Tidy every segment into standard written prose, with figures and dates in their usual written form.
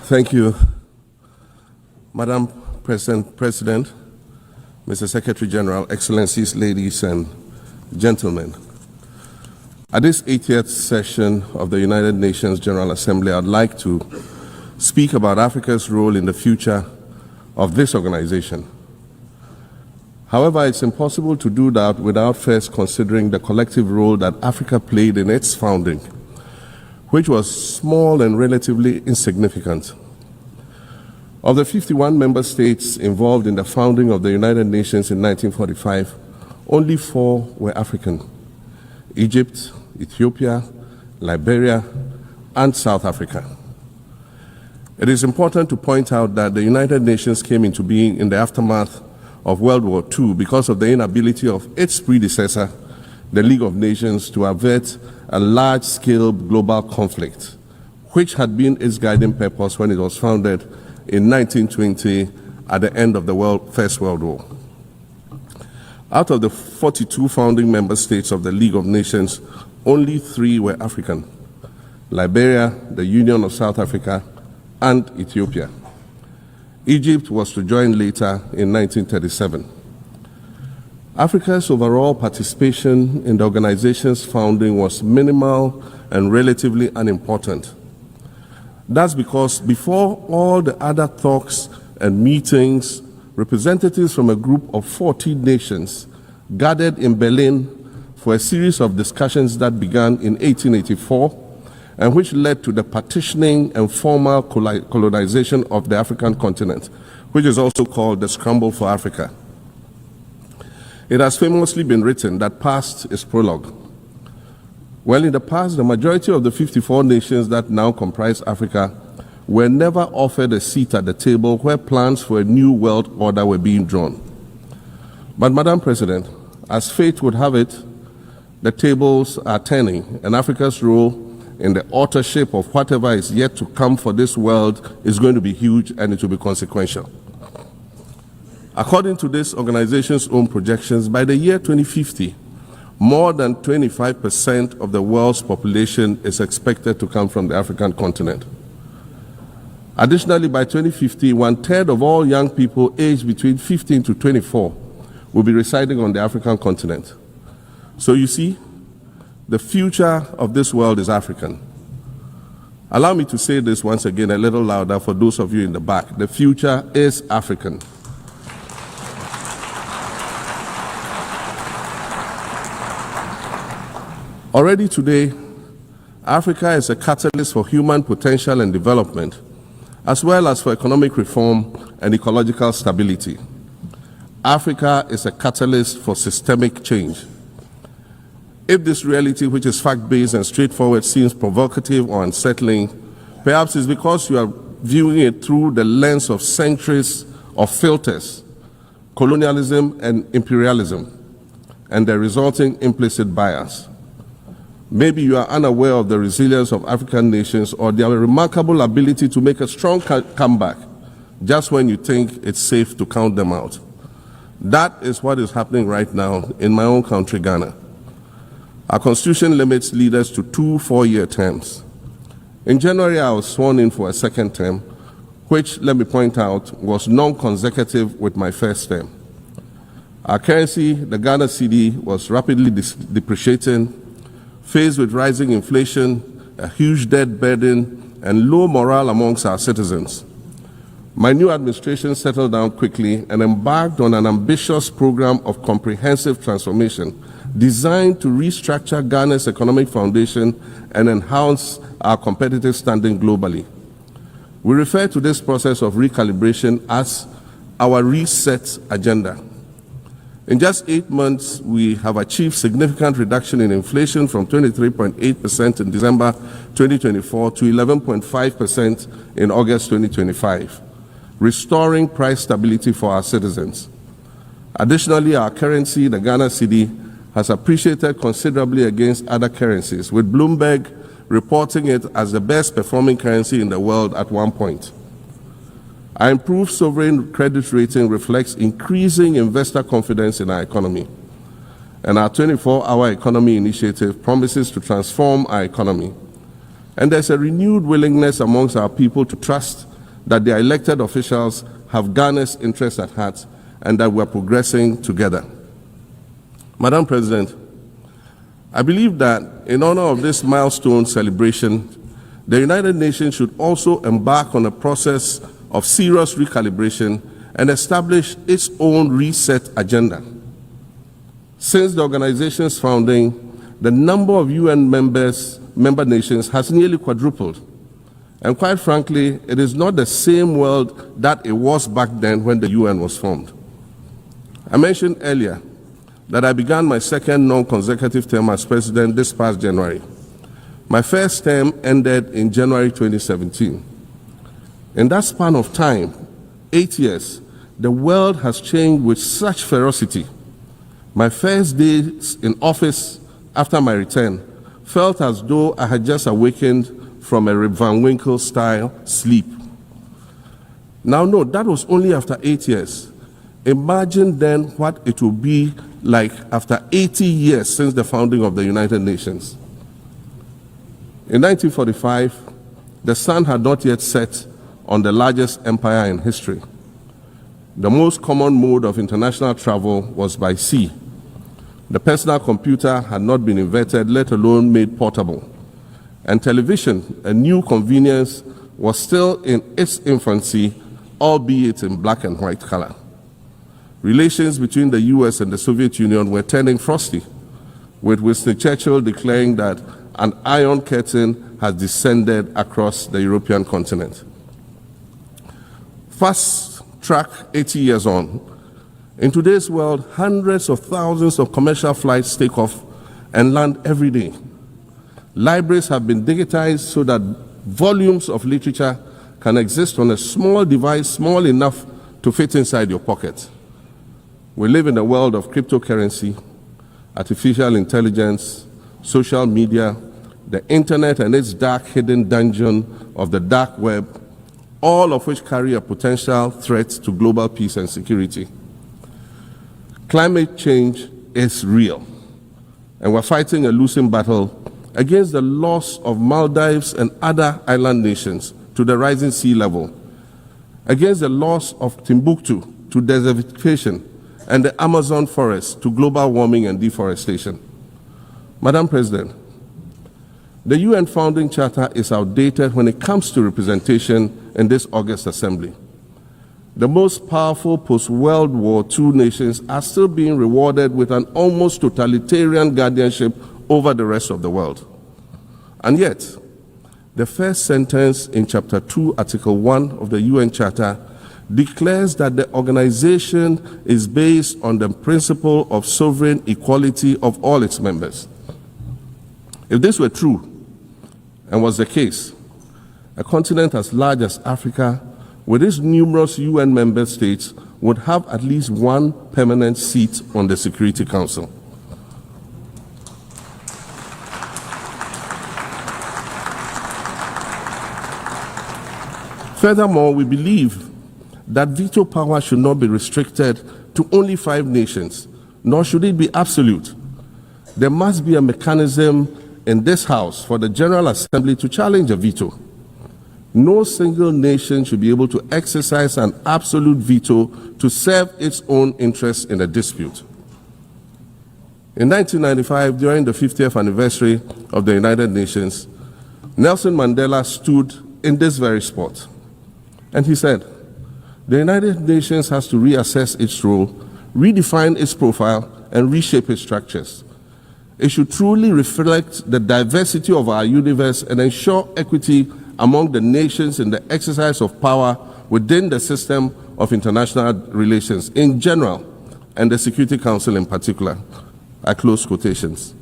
Thank you, Madam President, Mr. Secretary General, Excellencies, ladies and gentlemen. At this 80th session of the United Nations General Assembly, I'd like to speak about Africa's role in the future of this organization. However, it's impossible to do that without first considering the collective role that Africa played in its founding, which was small and relatively insignificant. Of the 51 member states involved in the founding of the United Nations in 1945, only 4 were African: Egypt, Ethiopia, Liberia, and South Africa. It is important to point out that the United Nations came into being in the aftermath of World War II because of the inability of its predecessor, the League of Nations, to avert a large-scale global conflict, which had been its guiding purpose when it was founded in 1920 at the end of the First World War. Out of the 42 founding member states of the League of Nations, only 3 were African: Liberia, the Union of South Africa, and Ethiopia. Egypt was to join later in 1937. Africa's overall participation in the organization's founding was minimal and relatively unimportant. That's because before all the other talks and meetings, representatives from a group of 14 nations gathered in Berlin for a series of discussions that began in 1884 and which led to the partitioning and formal colonization of the African continent, which is also called the Scramble for Africa. It has famously been written that past is prologue. Well, in the past, the majority of the 54 nations that now comprise Africa were never offered a seat at the table where plans for a new world order were being drawn. But, Madam President, as fate would have it, the tables are turning, and Africa's role in the authorship of whatever is yet to come for this world is going to be huge, and it will be consequential. According to this organization's own projections, by the year 2050, more than 25% of the world's population is expected to come from the African continent. Additionally, by 2050, 1/3 of all young people aged between 15 to 24 will be residing on the African continent. So you see, the future of this world is African. Allow me to say this once again a little louder for those of you in the back. The future is African. Already today, Africa is a catalyst for human potential and development, as well as for economic reform and ecological stability. Africa is a catalyst for systemic change. If this reality, which is fact-based and straightforward, seems provocative or unsettling, perhaps it's because you are viewing it through the lens of centuries of filters, colonialism and imperialism, and the resulting implicit bias. Maybe you are unaware of the resilience of African nations or their remarkable ability to make a strong comeback just when you think it's safe to count them out. That is what is happening right now in my own country, Ghana. Our constitution limits leaders to 2 4-year terms. In January, I was sworn in for a second term, which, let me point out, was non-consecutive with my first term. Our currency, the Ghana cedi, was rapidly depreciating, faced with rising inflation, a huge debt burden, and low morale amongst our citizens. My new administration settled down quickly and embarked on an ambitious program of comprehensive transformation designed to restructure Ghana's economic foundation and enhance our competitive standing globally. We refer to this process of recalibration as our reset agenda. In just 8 months, we have achieved significant reduction in inflation from 23.8% in December 2024 to 11.5% in August 2025, restoring price stability for our citizens. Additionally, our currency, the Ghana cedi, has appreciated considerably against other currencies, with Bloomberg reporting it as the best performing currency in the world at one point. Our improved sovereign credit rating reflects increasing investor confidence in our economy. And our 24-hour economy initiative promises to transform our economy. And there's a renewed willingness amongst our people to trust that their elected officials have Ghana's interests at heart and that we're progressing together. Madam President, I believe that in honor of this milestone celebration, the United Nations should also embark on a process of serious recalibration and establish its own reset agenda. Since the organization's founding, the number of UN member nations has nearly quadrupled. And quite frankly, it is not the same world that it was back then when the UN was formed. I mentioned earlier that I began my second non-consecutive term as president this past January. My first term ended in January 2017. In that span of time, 8 years, the world has changed with such ferocity. My first days in office after my return felt as though I had just awakened from a Rip Van Winkle-style sleep. Now, no, that was only after 8 years. Imagine then what it will be like after 80 years since the founding of the United Nations. In 1945, the sun had not yet set on the largest empire in history. The most common mode of international travel was by sea. The personal computer had not been invented, let alone made portable. And television, a new convenience, was still in its infancy, albeit in black and white color. Relations between the US and the Soviet Union were turning frosty, with Winston Churchill declaring that an iron curtain has descended across the European continent. Fast track 80 years on, in today's world, hundreds of thousands of commercial flights take off and land every day. Libraries have been digitized so that volumes of literature can exist on a small device, small enough to fit inside your pocket. We live in a world of cryptocurrency, artificial intelligence, social media, the internet and its dark hidden dungeon of the dark web, all of which carry a potential threat to global peace and security. Climate change is real, and we're fighting a losing battle against the loss of Maldives and other island nations to the rising sea level, against the loss of Timbuktu to desertification and the Amazon forest to global warming and deforestation. Madam President, the UN Founding Charter is outdated when it comes to representation in this August Assembly. The most powerful post-World War II nations are still being rewarded with an almost totalitarian guardianship over the rest of the world. And yet, the first sentence in Chapter 2, Article 1 of the UN Charter declares that the organization is based on the principle of sovereign equality of all its members. If this were true, and was the case, a continent as large as Africa, with its numerous UN member states, would have at least one permanent seat on the Security Council. Furthermore, we believe that veto power should not be restricted to only 5 nations, nor should it be absolute. There must be a mechanism in this House for the General Assembly to challenge a veto. No single nation should be able to exercise an absolute veto to serve its own interests in a dispute. In 1995, during the 50th anniversary of the United Nations, Nelson Mandela stood in this very spot, and he said, "The United Nations has to reassess its role, redefine its profile, and reshape its structures. It should truly reflect the diversity of our universe and ensure equity among the nations in the exercise of power within the system of international relations in general and the Security Council in particular." I close quotations.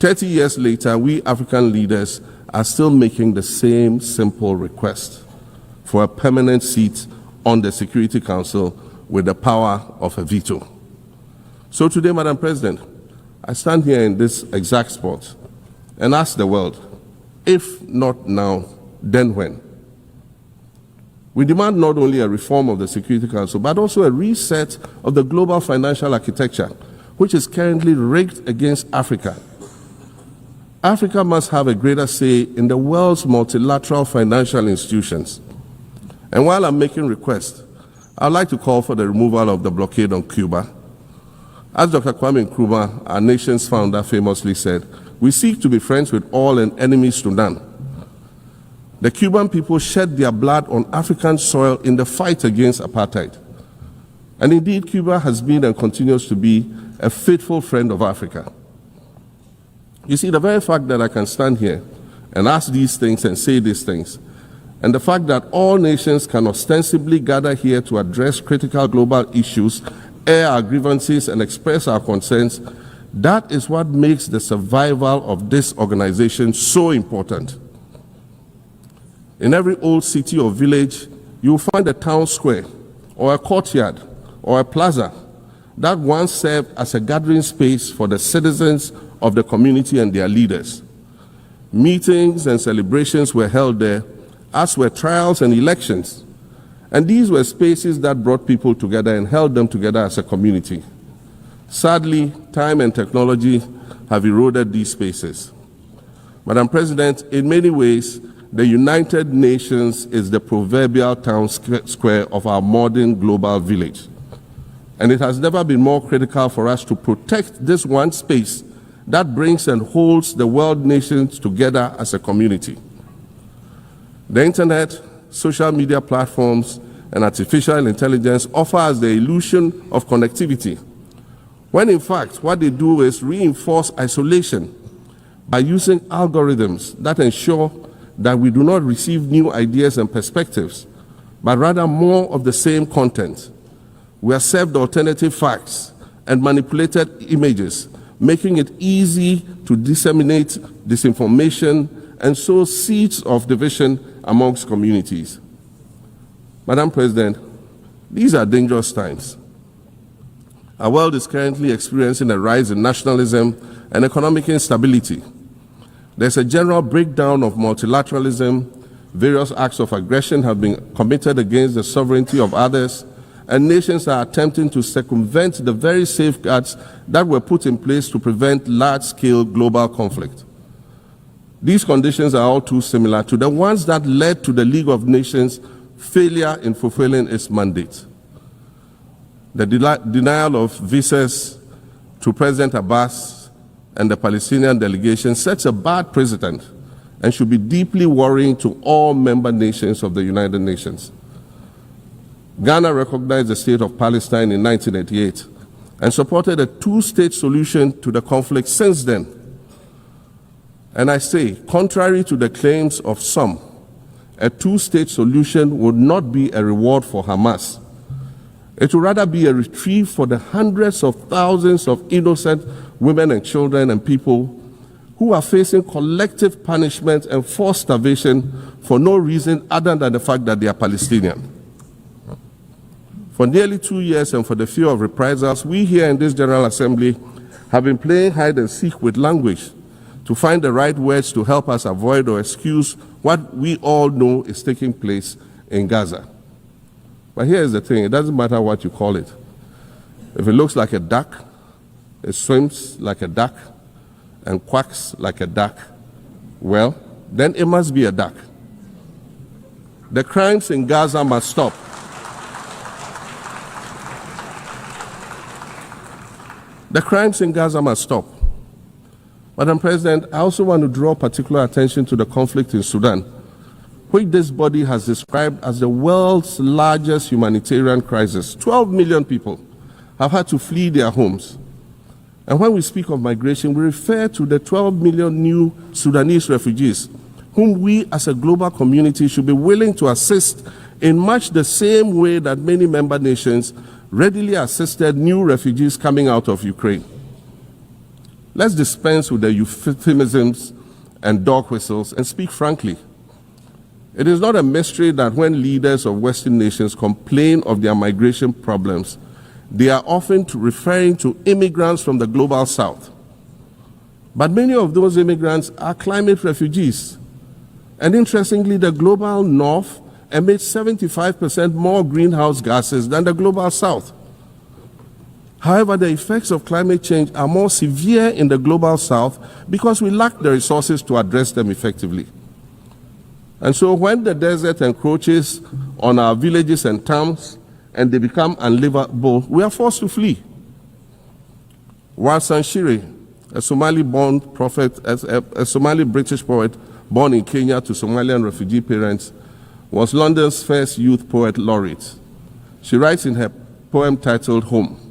30 years later, we African leaders are still making the same simple request for a permanent seat on the Security Council with the power of a veto. So today, Madam President, I stand here in this exact spot and ask the world, if not now, then when? We demand not only a reform of the Security Council, but also a reset of the global financial architecture, which is currently rigged against Africa. Africa must have a greater say in the world's multilateral financial institutions. And while I'm making requests, I'd like to call for the removal of the blockade on Cuba. As Dr. Kwame Nkrumah, our nation's founder, famously said, we seek to be friends with all and enemies to none. The Cuban people shed their blood on African soil in the fight against apartheid. And indeed, Cuba has been and continues to be a faithful friend of Africa. You see, the very fact that I can stand here and ask these things and say these things, and the fact that all nations can ostensibly gather here to address critical global issues, air our grievances, and express our concerns, that is what makes the survival of this organization so important. In every old city or village, you'll find a town square, or a courtyard, or a plaza that once served as a gathering space for the citizens of the community and their leaders. Meetings and celebrations were held there, as were trials and elections. And these were spaces that brought people together and held them together as a community. Sadly, time and technology have eroded these spaces. Madam President, in many ways, the United Nations is the proverbial town square of our modern global village. And it has never been more critical for us to protect this one space that brings and holds the world nations together as a community. The internet, social media platforms, and artificial intelligence offer us the illusion of connectivity, when in fact what they do is reinforce isolation by using algorithms that ensure that we do not receive new ideas and perspectives, but rather more of the same content. We are served alternative facts and manipulated images, making it easy to disseminate disinformation and sow seeds of division amongst communities. Madam President, these are dangerous times. Our world is currently experiencing a rise in nationalism and economic instability. There's a general breakdown of multilateralism. Various acts of aggression have been committed against the sovereignty of others, and nations are attempting to circumvent the very safeguards that were put in place to prevent large-scale global conflict. These conditions are all too similar to the ones that led to the League of Nations' failure in fulfilling its mandate. The denial of visas to President Abbas and the Palestinian delegation sets a bad precedent and should be deeply worrying to all member nations of the United Nations. Ghana recognized the state of Palestine in 1988 and supported a two-state solution to the conflict since then. And I say, contrary to the claims of some, a two-state solution would not be a reward for Hamas. It would rather be a reprieve for the hundreds of thousands of innocent women and children and people who are facing collective punishment and forced starvation for no reason other than the fact that they are Palestinian. For nearly 2 years and for the fear of reprisals, we here in this General Assembly have been playing hide and seek with language to find the right words to help us avoid or excuse what we all know is taking place in Gaza. But here's the thing, it doesn't matter what you call it. If it looks like a duck, it swims like a duck, and quacks like a duck, well, then it must be a duck. The crimes in Gaza must stop. The crimes in Gaza must stop. Madam President, I also want to draw particular attention to the conflict in Sudan, which this body has described as the world's largest humanitarian crisis. 12 million people have had to flee their homes. And when we speak of migration, we refer to the 12 million new Sudanese refugees, whom we as a global community should be willing to assist in much the same way that many member nations readily assisted new refugees coming out of Ukraine. Let's dispense with the euphemisms and dog whistles and speak frankly. It is not a mystery that when leaders of Western nations complain of their migration problems, they are often referring to immigrants from the global south. But many of those immigrants are climate refugees. And interestingly, the global north emits 75% more greenhouse gases than the global south. However, the effects of climate change are more severe in the global south because we lack the resources to address them effectively. And so when the desert encroaches on our villages and towns and they become unlivable, we are forced to flee. Warsan Shire, a Somali-born prophet, a Somali-British poet born in Kenya to Somalian refugee parents, was London's first youth poet laureate. She writes in her poem titled Home.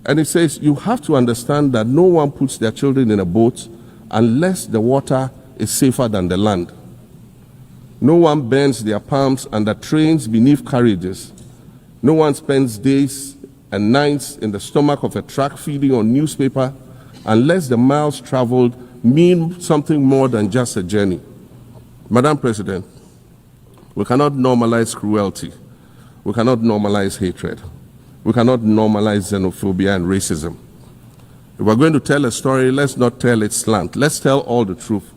And it says, you have to understand that no one puts their children in a boat unless the water is safer than the land. No one bends their palms under trains beneath carriages. No one spends days and nights in the stomach of a truck feeding on newspaper unless the miles traveled mean something more than just a journey. Madam President, we cannot normalize cruelty. We cannot normalize hatred. We cannot normalize xenophobia and racism. If we're going to tell a story, let's not tell its slant. Let's tell all the truth.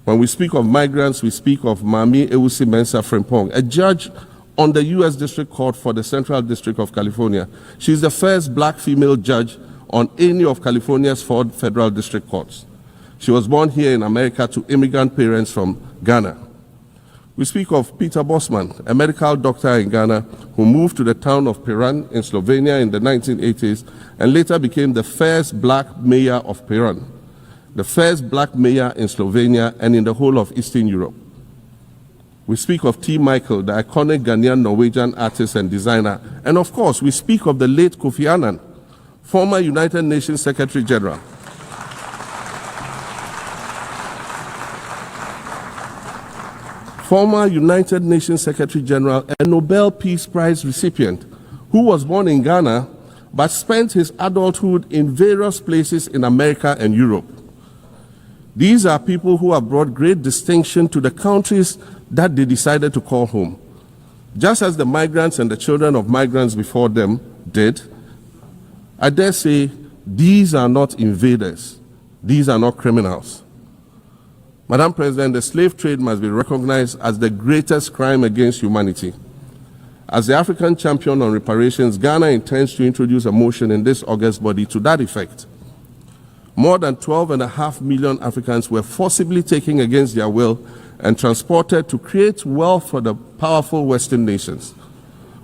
When we speak of migrants, we speak of UNGA80 Mensah Frimpong, a judge on the U.S. District Court for the Central District of California. She's the first black female judge on any of California's 4 federal district courts. She was born here in America to immigrant parents from Ghana. We speak of Peter Bosman, a medical doctor in Ghana who moved to the town of Piran in Slovenia in the 1980s and later became the first black mayor of Piran, the first black mayor in Slovenia and in the whole of Eastern Europe. We speak of T. Michael, the iconic Ghanaian Norwegian artist and designer. And of course, we speak of the late Kofi Annan, former United Nations Secretary General. Former United Nations Secretary General and Nobel Peace Prize recipient, who was born in Ghana but spent his adulthood in various places in America and Europe. These are people who have brought great distinction to the countries that they decided to call home. Just as the migrants and the children of migrants before them did, I dare say these are not invaders. These are not criminals. Madam President, the slave trade must be recognized as the greatest crime against humanity. As the African champion on reparations, Ghana intends to introduce a motion in this August body to that effect. More than 12.5 million Africans were forcibly taken against their will and transported to create wealth for the powerful Western nations.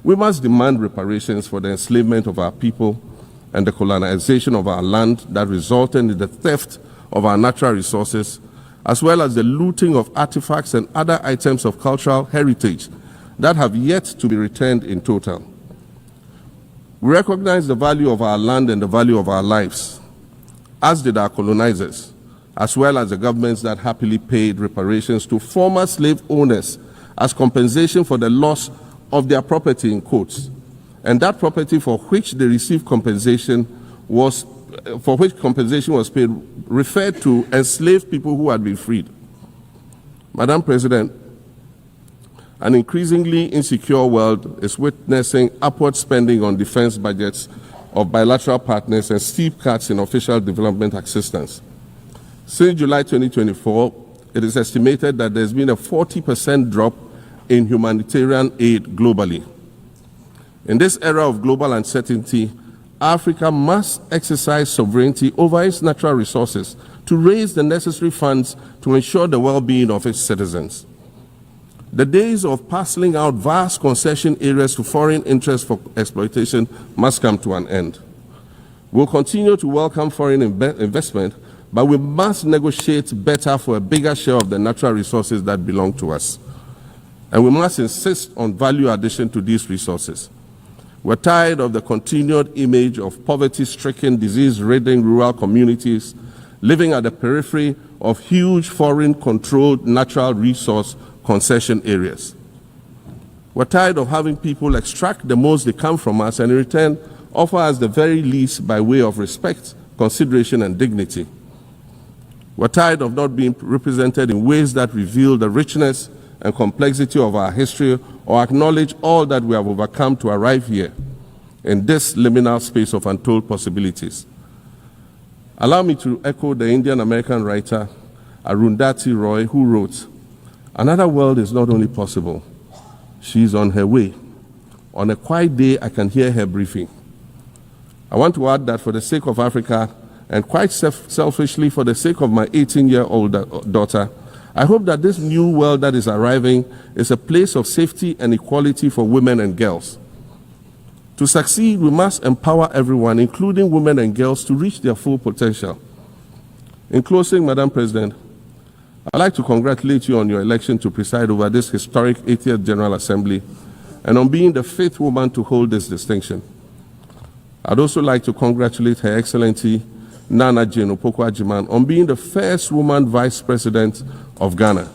We must demand reparations for the enslavement of our people and the colonization of our land that resulted in the theft of our natural resources, as well as the looting of artifacts and other items of cultural heritage that have yet to be returned in total. We recognize the value of our land and the value of our lives, as did our colonizers, as well as the governments that happily paid reparations to former slave owners as compensation for the loss of their property in quotes. And that property for which they received compensation was paid referred to enslaved people who had been freed. Madam President, an increasingly insecure world is witnessing upward spending on defense budgets of bilateral partners and steep cuts in official development assistance. Since July 2024, it is estimated that there's been a 40% drop in humanitarian aid globally. In this era of global uncertainty, Africa must exercise sovereignty over its natural resources to raise the necessary funds to ensure the well-being of its citizens. The days of parceling out vast concession areas to foreign interests for exploitation must come to an end. We'll continue to welcome foreign investment, but we must negotiate better for a bigger share of the natural resources that belong to us. And we must insist on value addition to these resources. We're tired of the continued image of poverty-stricken, disease-ridden rural communities living at the periphery of huge foreign-controlled natural resource concession areas. We're tired of having people extract the most they can from us and in return offer us the very least by way of respect, consideration, and dignity. We're tired of not being represented in ways that reveal the richness and complexity of our history or acknowledge all that we have overcome to arrive here in this liminal space of untold possibilities. Allow me to echo the Indian-American writer Arundhati Roy, who wrote, "Another world is not only possible, she is on her way. On a quiet day, I can hear her briefing." I want to add that for the sake of Africa, and quite selfishly for the sake of my 18-year-old daughter, I hope that this new world that is arriving is a place of safety and equality for women and girls. To succeed, we must empower everyone, including women and girls, to reach their full potential. In closing, Madam President, I'd like to congratulate you on your election to preside over this historic 80th General Assembly and on being the 5th woman to hold this distinction. I'd also like to congratulate Her Excellency Nana Jane Opoku-Agyeman on being the first woman Vice President of Ghana.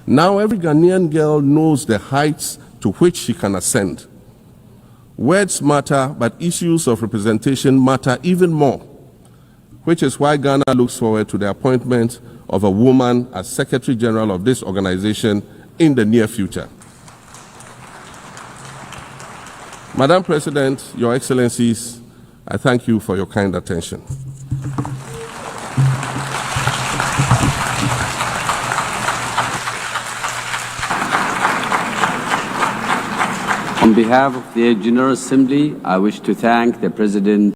Now every Ghanaian girl knows the heights to which she can ascend. Words matter, but issues of representation matter even more, which is why Ghana looks forward to the appointment of a woman as Secretary General of this organization in the near future. Madam President, Your Excellencies, I thank you for your kind attention. On behalf of the General Assembly, I wish to thank the President